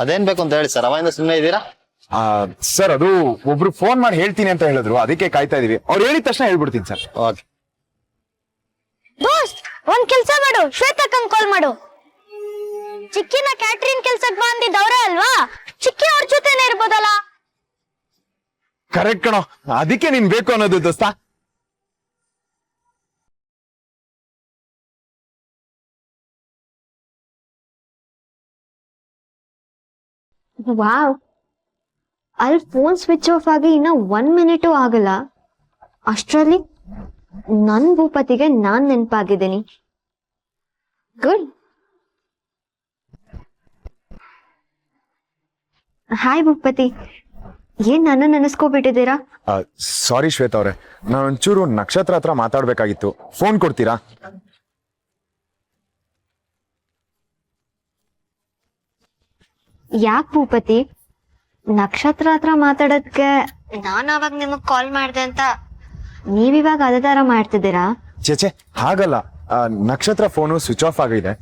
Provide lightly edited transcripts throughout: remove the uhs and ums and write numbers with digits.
ಅದೇನ್ ಬೇಕು ಅಂತ ಹೇಳಿ ಸರ್, ಅವಾಗಿಂದ ಸುಮ್ಮನೆ ಇದ್ದೀರಾ? ಸರ್ ಅದು ಒಬ್ರು ಫೋನ್ ಮಾಡಿ ಹೇಳ್ತೀನಿ ಅಂತ ಹೇಳಿದ್ರು, ಅದಕ್ಕೆ ಕಾಯ್ತಾ ಇದೀವಿ. ಅವ್ರು ಹೇಳಿದ ತಕ್ಷಣ ಹೇಳ್ಬಿಡ್ತೀನಿ ಸರ್. ಓಕೆ. ದೋಸ್ತ್, ಒಂದ್ ಕೆಲ್ಸ ಮಾಡು, ಶ್ವೇತಕ್ಕಂಗ್ ಕಾಲ್ ಮಾಡು. ಚಿಕ್ಕಿನ ಕ್ಯಾಟ್ರಿನ್ ಕೆಲ್ಸಕ್ ಬಂದಿದ್ದವ್ರ ಅಲ್ವಾ, ಚಿಕ್ಕಿ ಅವ್ರ ಜೊತೆನೆ ಇರ್ಬೋದಲ್ಲ. ಕರೆಕ್ಟ್ ಕಣೋ, ಅದಕ್ಕೆ ನೀನ್ ಬೇಕು ಅನ್ನೋದು ದೋಸ್ತ. ವಾವ್, ಅಲ್ಲಿ ಫೋನ್ ಸ್ವಿಚ್ ಆಫ್ ಆಗಿ ಇನ್ನ 1 ಮಿನಿಟು ಆಗಲ್ಲ. ಅಷ್ಟ್ರಲ್ಲಿ ನನ್ ಭೂಪತಿಗೆ ನಾನ್ ನೆನ್ಪಾಗಿದ್ದೀನಿ. ಗುಡ್. ಹಾಯ್ ಭೂಪತಿ, ಏನ್ ನನ್ನ ನೆನೆಸ್ಕೋಬಿಟ್ಟಿದ್ದೀರಾ? ಸಾರಿ ಶ್ವೇತಾ ಅವ್ರೆ, ನಾನು ಒಂಚೂರು ನಕ್ಷತ್ರ ಹತ್ರ ಮಾತಾಡ್ಬೇಕಾಗಿತ್ತು. ಫೋನ್ ಕೊಡ್ತೀರಾ? ಯಾಕ್ ಭೂಪತಿ, ನಕ್ಷತ್ರ ಹತ್ರ ಮಾತಾಡೋದಕ್ಕೆ ನಾನ್ ಅವಾಗ ನಿಮಗ್ ಕಾಲ್ ಮಾಡ್ದೆ ಅಂತ ನೀವಿವಾಗ ಅದೇ ತರ ಮಾಡ್ತಿದ್ದೀರಾ? ಚೇಚೆ ಹಾಗಲ್ಲ, ನಕ್ಷತ್ರ ಫೋನು ಸ್ವಿಚ್ ಆಫ್ ಆಗಿದೆ.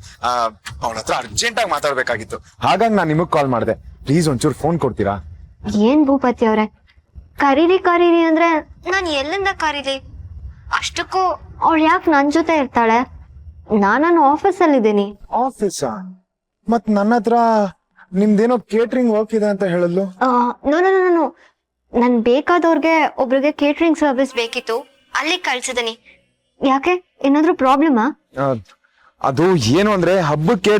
ಅವನ ಹತ್ರ ಅರ್ಜೆಂಟ್ ಆಗಿ ಮಾತಾಡ್ಬೇಕಾಗಿತ್ತು, ಹಾಗಾಗಿ ನಾನು ನಿಮಗ್ ಕಾಲ್ ಮಾಡಿದೆ. ಪ್ಲೀಸ್ ಒಂಚೂರು ಫೋನ್ ಕೊಡ್ತೀರಾ? ಏನ್ ಭೂಪತಿ ಅವ್ರೆ, ಕರೀರಿ ಕರೀರಿ ಅಂದ್ರೆ ನಾನ್ ಎಲ್ಲಿಂದ ಕರೀಲಿ? ಅಷ್ಟಕ್ಕೂ ಅವಳು ಯಾಕೆ ನನ್ ಜೊತೆ ಇರ್ತಾಳೆ? ನಾನು ಆಫೀಸ್ ಅಲ್ಲಿ ಇದ್ದೀನಿ. ಆಫೀಸಾ? ಮತ್ ನನ್ನ ಹತ್ರ ನಿಮ್ದೇನೋ ಕೇಟರಿಂಗ್ ವರ್ಕ್ ಇದೆ ಅಂತ ಹೇಳಲು. ನೋ ನೋ ನೋ, ನನ್ ಬೇಕಾದವ್ರಿಗೆ ಒಬ್ರಿಗೆ ಕೇಟರಿಂಗ್ ಸರ್ವಿಸ್ ಬೇಕಿತ್ತು, ಅಲ್ಲಿ ಕಳ್ಸಿದೀನಿ. ಯಾಕೆ, ಏನಾದ್ರೂ ಪ್ರಾಬ್ಲಮಾ? ಅದು ಏನು ಅಂದ್ರೆ ಹಬ್ಬಕ್ಕೆ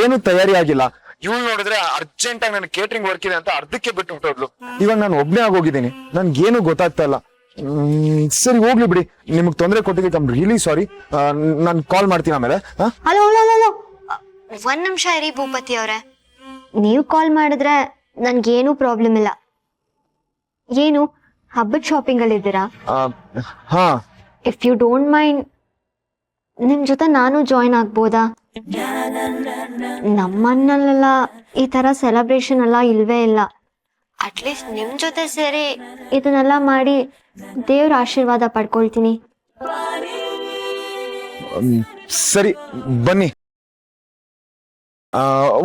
ಏನು ತಯಾರಿ ಆಗಿಲ್ಲ. ಇವಳು ನೋಡಿದ್ರೆ ಅರ್ಜೆಂಟ್ ಆಗಿ ನನ್ ಕೇಟರಿಂಗ್ ವರ್ಕ್ ಇದೆ ಅಂತ ಅರ್ಧಕ್ಕೆ ಬಿಟ್ಟು ಹೊಟ್ಟೋದ್ಲು. ಇವಾಗ ನಾನು ಒಬ್ನೇ ಆಗೋಗಿದ್ದೀನಿ, ನನ್ಗೇನು ಗೊತ್ತಾಗ್ತಾ ಇಲ್ಲ. ಸರಿ ಹೋಗ್ಲಿ ಬಿಡಿ, ನಿಮಗ್ ತೊಂದರೆ ಕೊಟ್ಟಿದ್ದಕ್ಕೆ ಐ ಆಮ್ ರಿಯಲಿ ಸಾರಿ. ನಾನು ಕಾಲ್ ಮಾಡ್ತೀನಿ ಆಮೇಲೆ. ಹಲೋ ಹಲೋ ಹಲೋ, 1 ನಿಮಿಷ ಇರಿ ಭೂಪತಿ ಅವ್ರೆ. ನೀವು ಕಾಲ್ ಮಾಡಿದ್ರೆ ನನ್ಗೇನು ಪ್ರಾಬ್ಲಮ್ ಇಲ್ಲ. ಏನು ಹಬ್ಬದ ಶಾಪಿಂಗ್ ಅಲ್ಲಿ ಇದ್ದೀರಾ? ಹಾ. ಇಫ್ ಯು ಡೋಂಟ್ ಮೈಂಡ್, ನಿಮ್ ಜೊತೆ ನಾನು ಜಾಯಿನ್ ಆಗ್ಬೋದಾ? ನಮ್ಮನ್ನೆಲ್ಲ ಈ ತರ ಸೆಲೆಬ್ರೇಷನ್ ಎಲ್ಲ ಇಲ್ವೇ ಇಲ್ಲ. ಅಟ್ಲೀಸ್ಟ್ ನಿಮ್ ಜೊತೆ ಸೇರಿ ಇದನ್ನೆಲ್ಲ ಮಾಡಿ ದೇವ್ರ ಆಶೀರ್ವಾದ ಪಡ್ಕೊಳ್ತೀನಿ. ಸರಿ ಬನ್ನಿ.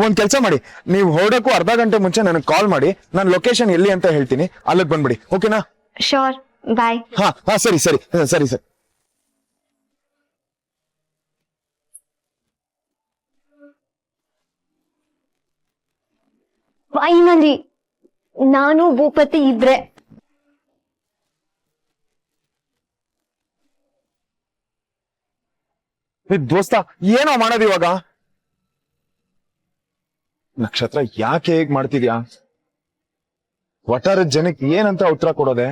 ಒಂದ್ ಕೆಲ್ಸ ಮಾಡಿ, ನೀವು ಹೊರಡಕ್ಕೂ ಅರ್ಧ ಗಂಟೆ ಮುಂಚೆ ನನಗೆ ಕಾಲ್ ಮಾಡಿ, ನಾನು ಲೊಕೇಶನ್ ಎಲ್ಲಿ ಅಂತ ಹೇಳ್ತೀನಿ, ಅಲ್ಲಿಗೆ ಬಂದ್ಬಿಡಿ. ಓಕೆನಾ? ಶೋರ್, ಬಾಯ್. ಹಾ ಹಾ, ಸರಿ ಸರಿ ಸರಿ ಸರಿ. ಫೈನಲಿ ನಾನು ಭೂಪತಿ ಇಬ್ರೆ. ದೋಸ್ತ, ಏನೋ ಮಾಡೋದು ಇವಾಗ? ನಕ್ಷತ್ರ ಯಾಕೆ ಹೇಗ್ ಮಾಡ್ತಿದ್ಯಾ? ಒಟ್ಟಾರೆ ಜನಕ್ಕೆ ಏನಂತ ಉತ್ತರ ಕೊಡೋದೆ?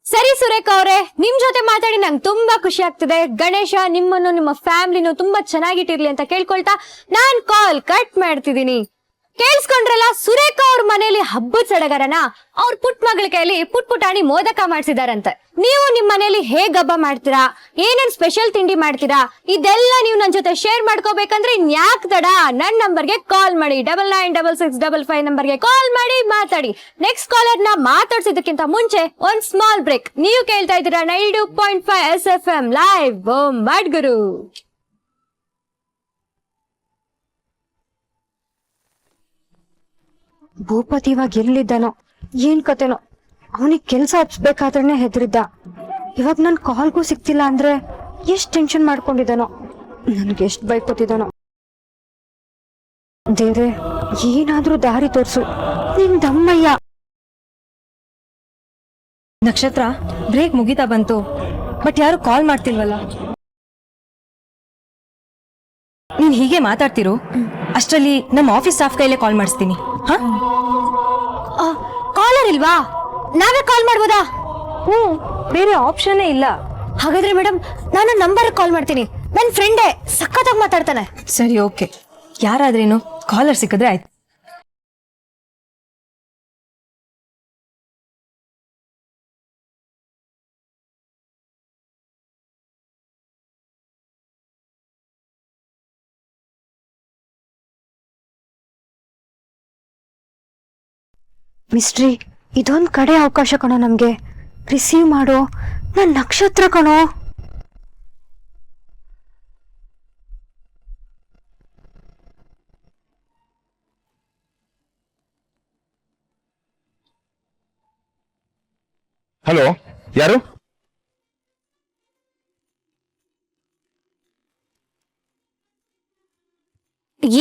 ಸರಿ ಸುರೇಖ ಅವರೇ, ನಿಮ್ ಜೊತೆ ಮಾತಾಡಿ ನಂಗೆ ತುಂಬಾ ಖುಷಿ ಆಗ್ತಿದೆ. ಗಣೇಶ ನಿಮ್ಮನ್ನು ನಿಮ್ಮ ಫ್ಯಾಮಿಲಿನೂ ತುಂಬಾ ಚೆನ್ನಾಗಿಟ್ಟಿರ್ಲಿ ಅಂತ ಕೇಳ್ಕೊಳ್ತಾ ನಾನ್ ಕಾಲ್ ಕಟ್ ಮಾಡ್ತಿದ್ದೀನಿ. ಕೇಳಿಸ್ಕೊಂಡ್ರಲ್ಲ, ಸುರೇಖ ಅವ್ರ ಮನೇಲಿ ಹಬ್ಬದ ಸಡಗರನ ಅವ್ರ ಪುಟ್ಟ ಮಗಳ ಕೈಯಲ್ಲಿ ಪುಟಾಣಿ ಮೋದಕ ಮಾಡ್ಸಿದಾರಂತೆ. ನೀವು ನಿಮ್ ಮನೇಲಿ ಹೇಗ್ ಹಬ್ಬ ಮಾಡ್ತೀರಾ, ಏನೇನ್ ಸ್ಪೆಷಲ್ ತಿಂಡಿ ಮಾಡ್ತೀರಾ, ಇದೆಲ್ಲ ನೀವು ನನ್ ಜೊತೆ ಶೇರ್ ಮಾಡ್ಕೋಬೇಕಂದ್ರೆ ಇನ್ಯಾಕ್ ತಡ, ನನ್ ನಂಬರ್ಗೆ ಕಾಲ್ ಮಾಡಿ. 996655 ನಂಬರ್ಗೆ ಕಾಲ್ ಮಾಡಿ ಮಾತಾಡಿ. ನೆಕ್ಸ್ಟ್ ಕಾಲರ್ ನ ಮಾತಾಡ್ಸಿದಕ್ಕಿಂತ ಮುಂಚೆ ಒಂದ್ ಸ್ಮಾಲ್ ಬ್ರೇಕ್. ನೀವು ಕೇಳ್ತಾ ಇದ್ದೀರಾ 92.5 SFM ಲೈವ್ ಮಡ್ಗುರು. ಭೂಪತಿ ಇವಾಗ ಎಲ್ಲಿದ್ದಾನೋ ಏನ್ ಕತೆನೋ. ಅವನಿಗೆ ಕೆಲ್ಸ ಹಚ್ಬೇಕಾದ್ರೆ ಹೆದರಿದ್ದ, ಇವಾಗ ನನ್ ಕಾಲ್ಗೂ ಸಿಕ್ತಿಲ್ಲ ಅಂದ್ರೆ ಎಷ್ಟ್ ಟೆನ್ಷನ್ ಮಾಡ್ಕೊಂಡಿದ್ದಾನೋ, ನನ್ಗೆ ಎಷ್ಟ್ ಬೈಕೊತಿದ್ದಾನೋ. ದೇವ್ರೆ, ಏನಾದ್ರೂ ದಾರಿ ತೋರ್ಸು, ನಿನ್ ದಮ್ಮಯ್ಯ. ನಕ್ಷತ್ರ, ಬ್ರೇಕ್ ಮುಗಿತಾ ಬಂತು, ಬಟ್ ಯಾರು ಕಾಲ್ ಮಾಡ್ತಿಲ್ವಲ್ಲ. ನೀನ್ ಹೀಗೆ ಮಾತಾಡ್ತಿರು, ಅಷ್ಟರಲ್ಲಿ ನಮ್ಮ ಆಫೀಸ್ ಸ್ಟಾಫ್ ಕೈಲೇ ಕಾಲ್ ಮಾಡಿಸ್ತೀನಿ. ಕಾಲರ್ ಇಲ್ವಾ? ನಾವೇ ಕಾಲ್ ಮಾಡ್ಬೋದಾ? ಬೇರೆ ಆಪ್ಷನ್ನೇ ಇಲ್ಲ. ಹಾಗಾದ್ರೆ ಮೇಡಮ್, ನಾನು ನಂಬರ್ ಕಾಲ್ ಮಾಡ್ತೀನಿ. ನನ್ನ ಫ್ರೆಂಡೇ ಸಖತ್ತಾಗಿ ಮಾತಾಡ್ತಾನೆ. ಸರಿ, ಓಕೆ. ಯಾರಾದ್ರೇನು, ಕಾಲರ್ ಸಿಕ್ಕಿದ್ರೆ ಆಯ್ತು. ಮಿಸ್ಟ್ರಿ, ಇದೊಂದ್ ಕಡೆ ಅವಕಾಶ ಕಣೋ ನಮ್ಗೆ. ರಿಸೀವ್ ಮಾಡೋ, ನನ್ ನಕ್ಷತ್ರ ಕಣೋ. ಹಲೋ, ಯಾರು?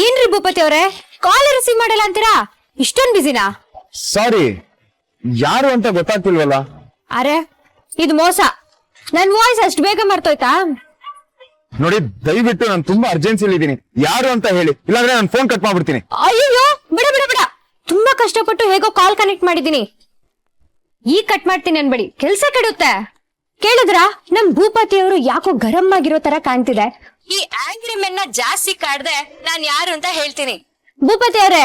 ಏನ್ರಿ ಭೂಪತಿ ಅವ್ರೆ, ಕಾಲ್ ರಿಸೀವ್ ಮಾಡಲ್ಲ ಅಂತೀರಾ? ಇಷ್ಟೊಂದ್ ಬಿಸಿನಾ? ಸಾರಿ, ಯಾರು ಅಂತ ಗೊತ್ತಾಗ್ತಿಲ್ವಲ್ಲ. ಅರೆ, ಇದು ಮೋಸ. ನನ್ ವಾಯ್ಸ್ ಅಷ್ಟು ಬೇಗ ಮರ್ತೋಯ್ತಾ? ನೋಡಿ, ದಯವಿಟ್ಟು ನಾನು ತುಂಬಾ ಅರ್ಜೆನ್ಸಿಲಿ ಇದ್ದೀನಿ. ಯಾರು ಅಂತ ಹೇಳಿ, ಇಲ್ಲಾಂದ್ರೆ ನಾನು ಫೋನ್ ಕಟ್ ಮಾಡ್ಬಿಡ್ತೀನಿ. ಅಯ್ಯೋ, ಬಿಡ ಬಿಡ ಬಿಡ. ತುಂಬಾ ಕಷ್ಟಪಟ್ಟು ಹೇಗೋ ಕಾಲ್ ಕನೆಕ್ಟ್ ಮಾಡಿದೀನಿ. ಈಗ ಕಟ್ ಮಾಡ್ತೀನಿ ಅನ್ಬೇಡಿ, ಕೆಲ್ಸ ಕೆಡುತ್ತೆ. ಕೇಳಿದ್ರ, ನಮ್ ಭೂಪತಿ ಅವರು ಯಾಕೋ ಗರಂ ಆಗಿರೋ ತರ ಕಾಣ್ತಿದೆ. ಈ ಆಂಗ್ರಿ ಮೆನ್ನ ಜಾಸ್ತಿ ಕಾಡ್ದೆ ನಾನ್ ಯಾರು ಅಂತ ಹೇಳ್ತೀನಿ. ಭೂಪತಿ ಅವ್ರೆ,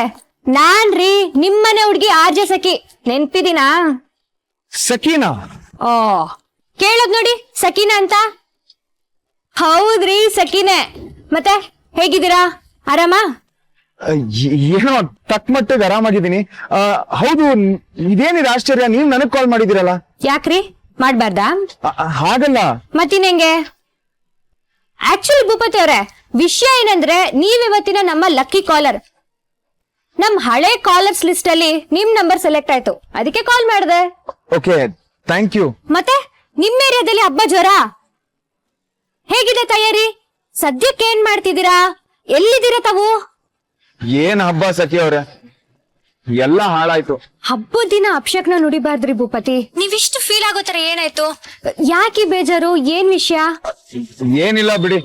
ನಾನ್ರಿ ನಿಮ್ಮನೆ ಹುಡ್ಗಿ ಆರ್ಜೆ ಸಖಿ, ನೆನ್ಪಿದೀನಾ? ಸಕೀನಾ? ಓ, ಕೇಳೋದ್ ನೋಡಿ, ಸಕೀನಾ ಅಂತ. ಹೌದ್ರಿ, ಸಕೀನೆ. ಮತ್ತೆ ಹೇಗಿದ್ದೀರಾ? ಆರಾಮ? ಏನೋ ತಕ್ಮಟ್ಟಿಗೆ ಆರಾಮಾಗಿದ್ದೀನಿ. ಹೌದು, ಇದೇನಿದೆ ಆಶ್ಚರ್ಯ, ನೀವ್ ನನಗ್ ಕಾಲ್ ಮಾಡಿದಿರಲ್ಲ? ಯಾಕ್ರಿ, ಮಾಡ್ಬಾರ್ದಾ? ಹಾಗಲ್ಲ. ಮತ್ತಿನೆಂಗೆ? ಆಕ್ಚುಲಿ ಭೂಪತಿ ಅವ್ರೆ, ವಿಷಯ ಏನಂದ್ರೆ, ನೀವಿವತ್ತಿನ ನಮ್ಮ ಲಕ್ಕಿ ಕಾಲರ್. ನಮ್ ಹಳೆ ಕಾಲರ್ಸ್ ಲಿಸ್ಟ್ ಅಲ್ಲಿ ನಿಮ್ ನಂಬರ್ ಸೆಲೆಕ್ಟ್ ಆಯ್ತು, ಅದಕ್ಕೆ ಕಾಲ್ ಮಾಡಿದೆ. Okay, thank you. ಮತ್ತೆ ನಿಮ್ ಏರಿಯಾದಲ್ಲಿ ಹಬ್ಬ ಜ್ವರ ಹೇಗಿದೆ ತಯಾರಿ? ಸದ್ಯಕ್ಕೆ ಏನ್ ಮಾಡ್ತಿದ್ದೀರಾ? ಎಲ್ಲಿದ್ದೀರಾ ತಾವು? ಏನ್ ಹಬ್ಬ ಸಖಿ ಅವ್ರೆ, ಎಲ್ಲ ಹಾಳಾಯ್ತು. ಹಬ್ಬದ ದಿನ ಅಪಶಕ್ನ ನುಡಿಬಾರ್ದ್ರಿ ಭೂಪತಿ. ನೀವಿಷ್ಟು ಫೀಲ್ ಆಗೋ ತರ ಏನಾಯ್ತು? ಯಾಕೆ ಬೇಜಾರು? ಏನ್ ವಿಷಯ? ಏನಿಲ್ಲ ಬಿಡಿ,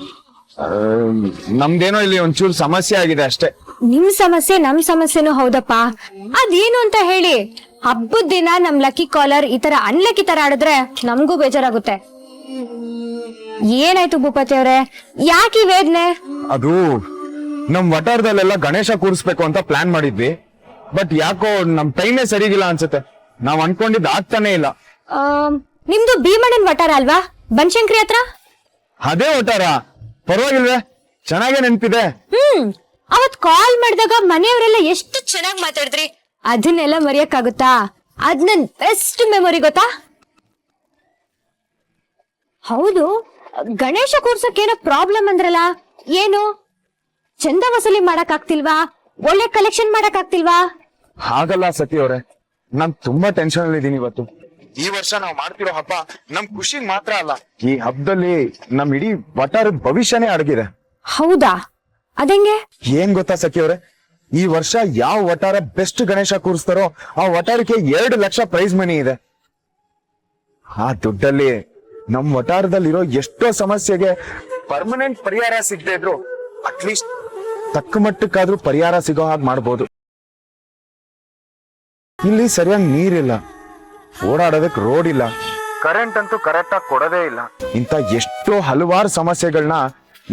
ನಮ್ದೇನೋ ಇಲ್ಲಿ ಒಂಚೂರು ಸಮಸ್ಯೆ ಆಗಿದೆ ಅಷ್ಟೇ. ನಿಮ್ ಸಮಸ್ಯೆ ನಮ್ ಸಮಸ್ಯೆನೂ ಹೌದಪ್ಪ. ಅದೇನು ಅಂತ ಹೇಳಿ. ಹಬ್ಬದ ದಿನ ನಮ್ ಲಕ್ಕಿ ಕಾಲರ್ ಈ ತರ ಅನ್ಲಕ್ಕಿ ತರ ಆಡಿದ್ರೆ ನಮ್ಗೂ ಬೇಜಾರಾಗುತ್ತೆ. ಏನಾಯ್ತು ಭೂಪತಿ ಅವ್ರೆ, ಯಾಕೆ ವೇದನೆ? ಅದು ನಮ್ ವಟಾರದಲ್ಲೆಲ್ಲ ಗಣೇಶ ಕೂರಿಸ್ಬೇಕು ಅಂತ ಪ್ಲಾನ್ ಮಾಡಿದ್ವಿ. ಬಟ್ ಯಾಕೋ ನಮ್ ಟೈಮೇ ಸರಿಗಿಲ್ಲ ಅನ್ಸುತ್ತೆ. ನಾವ್ ಅನ್ಕೊಂಡಿದ್ ಆಗ್ತಾನೆ ಇಲ್ಲ. ನಿಮ್ದು ಭೀಮಣ್ಣನ್ ವಟಾರ ಅಲ್ವಾ, ಬನಶಂಕರಿ ಹತ್ರ? ಅದೇ ವಟಾರ. ಪರವಾಗಿಲ್ವೇ, ಚೆನ್ನಾಗೇ ನೆನ್ಪಿದೆ. ಅವತ್ ಕಾಲ್ ಮಾಡಿದಾಗ ಮನೆಯವರೆಲ್ಲ ಎಷ್ಟು ಚೆನ್ನಾಗಿ ಮಾತಾಡಿದ್ರಿ. ಅದನ್ನೆಲ್ಲ ಮರೆಯಕ್ಕಾಗುತ್ತಾ? ಅದ್ ನನ್ ಬೆಸ್ಟ್ ಮೆಮೊರಿ, ಗೊತ್ತಾ? ಹೌದು, ಗಣೇಶ ಕೂರ್ಸಕ್ ಏನೋ ಪ್ರಾಬ್ಲಮ್ ಅಂದ್ರಲ್ಲ, ಏನು? ಚಂದ ವಸೂಲಿ ಮಾಡಕ್ ಆಗ್ತಿಲ್ವಾ? ಒಳ್ಳೆ ಕಲೆಕ್ಷನ್ ಮಾಡಕ್ ಆಗ್ತಿಲ್ವಾ? ಹಾಗಲ್ಲ ಸತಿ ಅವ್ರೆ, ನಾನ್ ತುಂಬಾ ಟೆನ್ಷನ್ ಅಲ್ಲಿ ಇದೀನಿ ಇವತ್ತು. ಈ ವರ್ಷ ನಾವ್ ಮಾಡ್ತಿರೋ ಹಬ್ಬ ನಮ್ ಖುಷಿಗ್ ಮಾತ್ರ ಅಲ್ಲ, ಈ ಹಬ್ಬದಲ್ಲಿ ನಮ್ ಇಡೀ ವಟಾರದ ಭವಿಷ್ಯನೇ ಅಡಗಿದೆ. ಹೌದಾ? ಅದಂಗೆ? ಏನ್ ಗೊತ್ತಾ ಸಖಿ ಅವ್ರೆ, ಈ ವರ್ಷ ಯಾವ ವಟಾರ ಬೆಸ್ಟ್ ಗಣೇಶ ಕೂರಿಸ್ತಾರೋ ಆ ವಟಾರಕ್ಕೆ 2 ಲಕ್ಷ ಪ್ರೈಸ್ ಮನಿ ಇದೆ. ಆ ದುಡ್ಡಲ್ಲಿ ನಮ್ ವಟಾರದಲ್ಲಿರೋ ಎಷ್ಟೋ ಸಮಸ್ಯೆಗೆ ಪರ್ಮನೆಂಟ್ ಪರಿಹಾರ ಸಿಗದೆ ಇದ್ರು ಅಟ್ಲೀಸ್ಟ್ ತಕ್ಕ ಮಟ್ಟಕ್ಕಾದ್ರೂ ಪರಿಹಾರ ಸಿಗೋ ಹಾಗೆ ಮಾಡ್ಬೋದು. ಇಲ್ಲಿ ಸರಿಯಾಗಿ ನೀರಿಲ್ಲ, ಓಡಾಡೋದಕ್ ರೋಡ್ ಇಲ್ಲ, ಕರೆಂಟ್ ಅಂತೂ ಕರೆಕ್ಟ್ ಆಗಿ ಕೊಡೋದೇ ಇಲ್ಲ. ಇಂತ ಎಷ್ಟೋ ಹಲವಾರು ಸಮಸ್ಯೆಗಳನ್ನ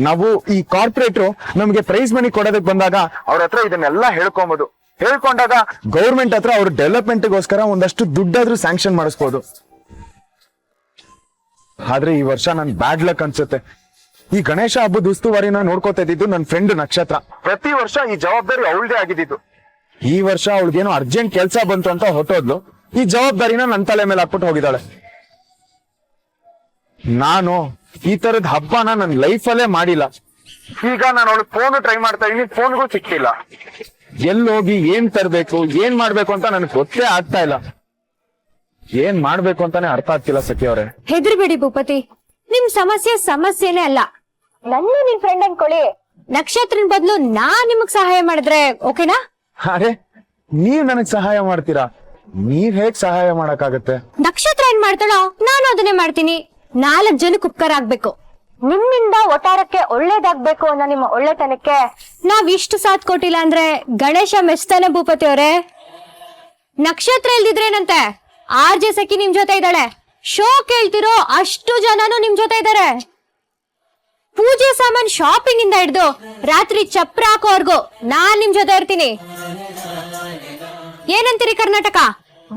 ನಾವು ಈ ಕಾರ್ಪೊರೇಟ್ರು ನಮ್ಗೆ ಪ್ರೈಸ್ ಮನಿ ಕೊಡೋದಕ್ ಬಂದಾಗ ಅವ್ರ ಹತ್ರ ಇದನ್ನೆಲ್ಲ ಹೇಳ್ಕೊಬಹುದು. ಹೇಳ್ಕೊಂಡಾಗ ಗೌರ್ಮೆಂಟ್ ಹತ್ರ ಅವ್ರ ಡೆವಲಪ್ಮೆಂಟ್ಗೋಸ್ಕರ ಒಂದಷ್ಟು ದುಡ್ಡಾದ್ರೂ ಸ್ಯಾಂಕ್ಷನ್ ಮಾಡಿಸ್ಬೋದು. ಆದ್ರೆ ಈ ವರ್ಷ ನನ್ ಬ್ಯಾಡ್ ಲಕ್ ಅನ್ಸುತ್ತೆ. ಈ ಗಣೇಶ ಹಬ್ಬದ ಉಸ್ತುವಾರಿನ ನೋಡ್ಕೋತಾ ಇದ್ದಿದ್ದು ನನ್ ಫ್ರೆಂಡ್ ನಕ್ಷತ್ರ. ಪ್ರತಿ ವರ್ಷ ಈ ಜವಾಬ್ದಾರಿ ಅವಳದೇ ಆಗಿದ್ದು. ಈ ವರ್ಷ ಅವಳಿಗೇನೋ ಅರ್ಜೆಂಟ್ ಕೆಲ್ಸ ಬಂತು ಅಂತ ಹೊಟ್ಟೋದ್ಲು. ಈ ಜವಾಬ್ದಾರಿನ ನನ್ ತಲೆ ಮೇಲೆ ಹಾಕ್ಬಿಟ್ಟು ಹೋಗಿದ್ದಾಳೆ. ನಾನು ಈ ತರದ ಹಬ್ಬನ ನನ್ ಲೈಫಲ್ಲೇ ಮಾಡಿಲ್ಲ. ಈಗ ನಾನು ಅವಳಿಗೆ ಫೋನ್ ಟ್ರೈ ಮಾಡ್ತಾ ಇದೀನಿ, ಫೋನ್ಗೂ ಸಿಕ್ತಿಲ್ಲ. ಎಲ್ಲೋಗಿ ಏನ್ ತರ್ಬೇಕು, ಏನ್ ಮಾಡ್ಬೇಕು ಅಂತ ನನಗೆ ಗೊತ್ತೇ ಆಗ್ತಾ ಇಲ್ಲ. ಏನ್ ಮಾಡ್ಬೇಕು ಅಂತಾನೆ ಅರ್ಥ ಆಗ್ತಿಲ್ಲ ಸಖಿ ಅವ್ರೆ. ಹೆದರ್ಬೇಡಿ ಭೂಪತಿ, ನಿಮ್ ಸಮಸ್ಯೆನೇ ಅಲ್ಲ. ನನ್ನ ನಿಮ್ ಫ್ರೆಂಡ್ ಅನ್ಕೊಳ್ಳಿ. ನಕ್ಷತ್ರನ್ ಬದಲು ನಾನ್ ನಿಮಗ್ ಸಹಾಯ ಮಾಡಿದ್ರೆ ಓಕೆನಾ? ಅರೆ, ನೀವ್ ನನಗ್ ಸಹಾಯ ಮಾಡ್ತೀರಾ? ನೀವ್ ಹೇಗ್ ಸಹಾಯ ಮಾಡಕ್ಕಾಗತ್ತೆ? ನಕ್ಷತ್ರ ಏನ್ ಮಾಡ್ತಾಳೋ ನಾನು ಅದನ್ನೇ ಮಾಡ್ತೀನಿ. 4 ಜನಕ್ಕೆ ಉಪಕಾರ ಆಗ್ಬೇಕು. ನಿಮ್ಮಿಂದ ಒಟ್ಟಾರಕ್ಕೆ ಒಳ್ಳೇದಾಗ್ಬೇಕು ಅನ್ನೋ ನಿಮ್ಮ ಒಳ್ಳೆತನಕ್ಕೆ ನಾವ್ ಇಷ್ಟು ಸಾಥ್ ಕೊಟ್ಟಿಲ್ಲ ಅಂದ್ರೆ ಗಣೇಶ ಮೆಚ್ತಾನೆ ಭೂಪತಿ ಅವರೇ. ನಕ್ಷತ್ರ ಇಲ್ದಿದ್ರೇನಂತೆ, ಆರ್ಜೆ ಸಖಿ ನಿಮ್ ಜೊತೆ ಇದ್ದಾಳೆ. ಶೋ ಕೇಳ್ತಿರೋ ಅಷ್ಟು ಜನನು ನಿಮ್ ಜೊತೆ ಇದ್ದಾರೆ. ಪೂಜೆ ಸಾಮಾನ್ ಶಾಪಿಂಗ್ ಇಂದ ಹಿಡ್ದು ರಾತ್ರಿ ಚಪ್ರ ಹಾಕೋವರ್ಗು ನಾನ್ ನಿಮ್ ಜೊತೆ ಇರ್ತೀನಿ. ಏನಂತೀರಿ ಕರ್ನಾಟಕ?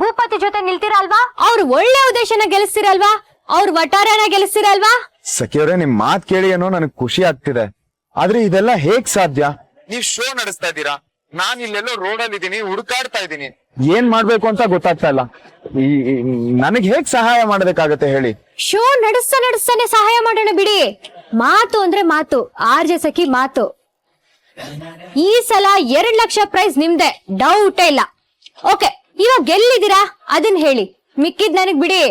ಭೂಪತಿ ಜೊತೆ ನಿಲ್ತೀರಲ್ವಾ? ಅವ್ರು ಒಳ್ಳೆ ಉದ್ದೇಶನ ಗೆಲ್ಲಿಸ್ತಿರಲ್ವಾ? ಅವ್ರ ವಟಾರನ ಗೆಲ್ಲಿಸ್ತಿರಲ್ವಾ? ಸಖಿಯವ್ರೆ, ನಿಮ್ ಮಾತ್ ಕೇಳಿ ಏನೋ ನನಗ್ ಖುಷಿ ಆಗ್ತಿದೆ. ಆದ್ರೆ ಇದೆಲ್ಲ ಹೇಗ್ ಸಾಧ್ಯ? ನೀವ್ ಶೋ ನಡೆಸ್ತಾ ಇದ್ದೀರಾ, ನಾನ್ ಇಲ್ಲೆಲ್ಲೋ ರೋಡಲ್ಲಿ ಇದೀನಿ, ಹುಡುಕಾಡ್ತಾ ಇದ್ದೀನಿ. ಏನ್ ಮಾಡ್ಬೇಕು ಅಂತ ಗೊತ್ತಾಗ್ತಾ ಇಲ್ಲ. ನನಗ್ ಹೇಗ್ ಸಹಾಯ ಮಾಡೋದಕ್ಕಾಗತ್ತೆ ಹೇಳಿ? ಶೋ ನಡೆಸ್ತಾನೆ ಸಹಾಯ ಮಾಡೋಣ ಬಿಡಿ. ಮಾತು ಅಂದ್ರೆ ಮಾತು, ಆರ್ಜೆ ಸಖಿ ಮಾತು. ಈ ಸಲ 2 ಲಕ್ಷ ಪ್ರೈಸ್ ನಿಮ್ದೆ, ಡೌಟೇ ಇಲ್ಲ. ಓಕೆ, ಇವಾಗ ಗೆಲ್ಲಿದ್ದೀರಾ ಅದನ್ನ ಹೇಳಿ, ಮಿಕ್ಕಿದ್ ನನಗ್ ಬಿಡಿ.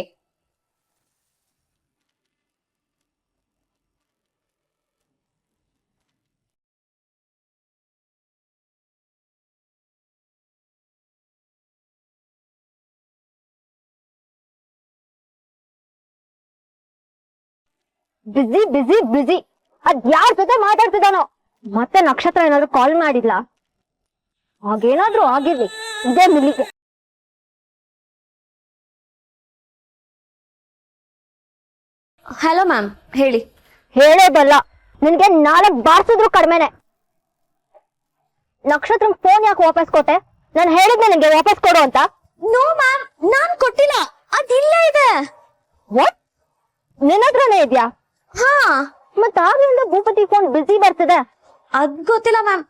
ಬಿಸಿ ಬಿಸಿ ಬಿಸಿ ಅದ್ ಯಾರ ಜೊತೆ ಮಾತಾಡ್ತಿದ್ದಾನೋ. ಮತ್ತೆ ನಕ್ಷತ್ರ ಏನಾದ್ರು ಕಾಲ್ ಮಾಡಿದ್ಲಾ? ಹಾಗೇನಾದ್ರೂ ಆಗಿರ್ಲಿ, ಇದೇ ಮಿಲಿಗೆ. ಹಲೋ ಮ್ಯಾಮ್, ಹೇಳಿ. ಹೇಳೋದಲ್ಲ, ನಿನ್ಗೆ 4 ಬಾರ್ಸಿದ್ರು ಕಡಿಮೆನೆ. ನಕ್ಷತ್ರ ಫೋನ್ ಯಾಕೆ ವಾಪಸ್ ಕೊಟ್ಟೆ? ನಾನು ಹೇಳಿದ್ದೆ ನಿನ್ಗೆ ವಾಪಸ್ ಕೊಡು ಅಂತ. ನೋ ಮ್ಯಾಮ್, ನಾನ್ ಕೊಟ್ಟಿಲ್ಲ, ಅದಿಲ್ಲ ಇದೆ. ವಾಟ್? ನಿನ್ನ ಹತ್ರನೇ ಇದ್ಯಾ? ಹಾ, ಮತ್ ಆಗ್ಲಿಂದ ಭೂಪತಿ ಫೋನ್ ಬಿಸಿ ಬರ್ತಿದೆ. ಅದ್ ಗೊತ್ತಿಲ್ಲ ಮ್ಯಾಮ್,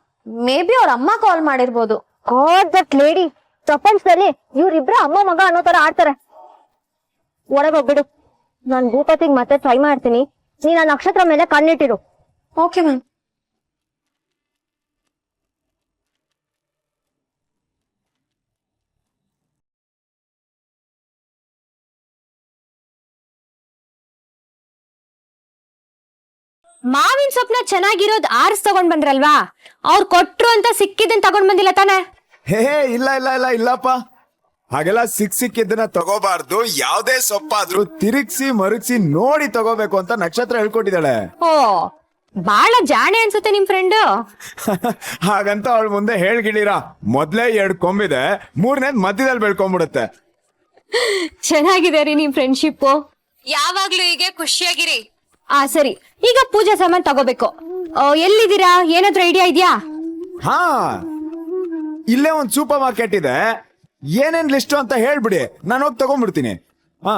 ಮೇ ಬಿ ಅವ್ರ ಅಮ್ಮ ಕಾಲ್ ಮಾಡಿರ್ಬೋದು. God that lady. ಪ್ರಪಂಚದಲ್ಲಿ ಇವ್ರಿಬ್ರ ಅಮ್ಮ ಮಗ ಅನ್ನೋ ತರ ಆಡ್ತಾರೆ. ಒಳಗೋಗ್ಬಿಡು, ನಾನ್ ಭೂಪತಿಗ್ ಮತ್ತೆ ಟ್ರೈ ಮಾಡ್ತೀನಿ. ನೀನ್ ಆ ನಕ್ಷತ್ರ ಮೇಲೆ ಕಣ್ಣಿಟ್ಟಿರು. Okay ma'am. ಮಾವಿನ ಸೊಪ್ಪನ್ನ ಚೆನ್ನಾಗಿರೋದ್ ಆರ್ಸ್ ತಗೊಂಡ್ ಬಂದ್ರಲ್ವಾ, ಅವ್ರು ಕೊಟ್ರು ಅಂತ ಸಿಕ್ಕಿದ್ದನ್ ತಗೊಂಡ್ ಬಂದಿಲ್ಲ ತಾನೆ? ಹೇ ಇಲ್ಲ ಇಲ್ಲ ಇಲ್ಲ ಇಲ್ಲಪ್ಪ, ಹಾಗೆಲ್ಲ ಸಿಕ್ಕಿದ್ದನ್ನ ತಗೋಬಾರ್ದು. ಯಾವ್ದೇ ಸೊಪ್ಪಾದ್ರೂ ತಿರುಗ್ಸಿ ಮರುಗ್ಸಿ ನೋಡಿ ತಗೋಬೇಕು ಅಂತ ನಕ್ಷತ್ರ ಹೇಳ್ಕೊಟ್ಟಿದ್ದಾಳೆ. ಓ, ಬಾಳ ಜಾಣೆ ಅನ್ಸುತ್ತೆ ನಿಮ್ ಫ್ರೆಂಡ್. ಹಾಗಂತ ಅವಳ ಮುಂದೆ ಹೇಳ್ಗಿಡೀರಾ? ಮೊದ್ಲೇ 2 ಕೊಂಬಿದೆ, 3ನೇದ್ ಮಧ್ಯದಲ್ಲಿ ಬೆಳ್ಕೊಂಡ್ಬಿಡುತ್ತೆ. ಚೆನ್ನಾಗಿದೆ ರೀ ನಿಮ್ ಫ್ರೆಂಡ್ಶಿಪ್. ಯಾವಾಗ್ಲೂ ಹೀಗೆ ಖುಷಿಯಾಗಿರಿ. ಸರಿ, ಈಗ ಪೂಜಾ ಸಾಮಾನ್ ತಗೋಬೇಕು. ಎಲ್ಲಿದ್ದೀರಾ? ಏನಾದ್ರೂ ಐಡಿಯಾ ಇದೆಯಾ? ಹಾ, ಇಲ್ಲೇ ಒಂದ್ ಸೂಪರ್ ಮಾರ್ಕೆಟ್ ಇದೆ. ಏನೇನ್ ಲಿಸ್ಟ್ ಅಂತ ಹೇಳ್ಬಿಡಿ, ನಾನು ಹೋಗಿ ತಗೊಂಡ್ಬಿಡ್ತೀನಿ. ಹಾ